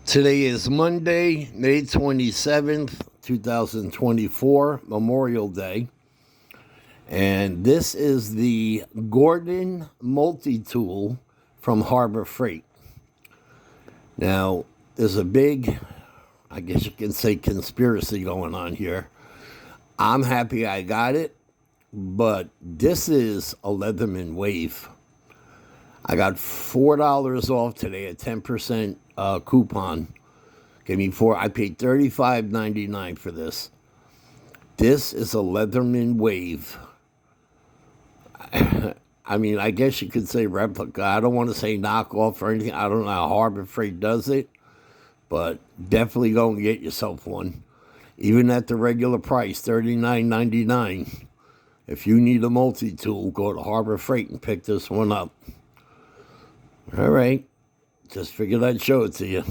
Today is Monday, May 27th, 2024, Memorial Day. And this is the Gordon multi-tool from Harbor Freight. Now, there's a big, I guess you can say, conspiracy going on here. I'm happy I got it, but this is a Leatherman wave. I got $4 off today, a 10% coupon. Gave me I paid $35.99 for this. This is a Leatherman wave. I mean, I guess you could say replica. I don't want to say knockoff or anything. I don't know how Harbor Freight does it, but definitely go and get yourself one. Even at the regular price, $39.99. If you need a multi-tool, go to Harbor Freight and pick this one up. All right. Just figured I'd show it to you.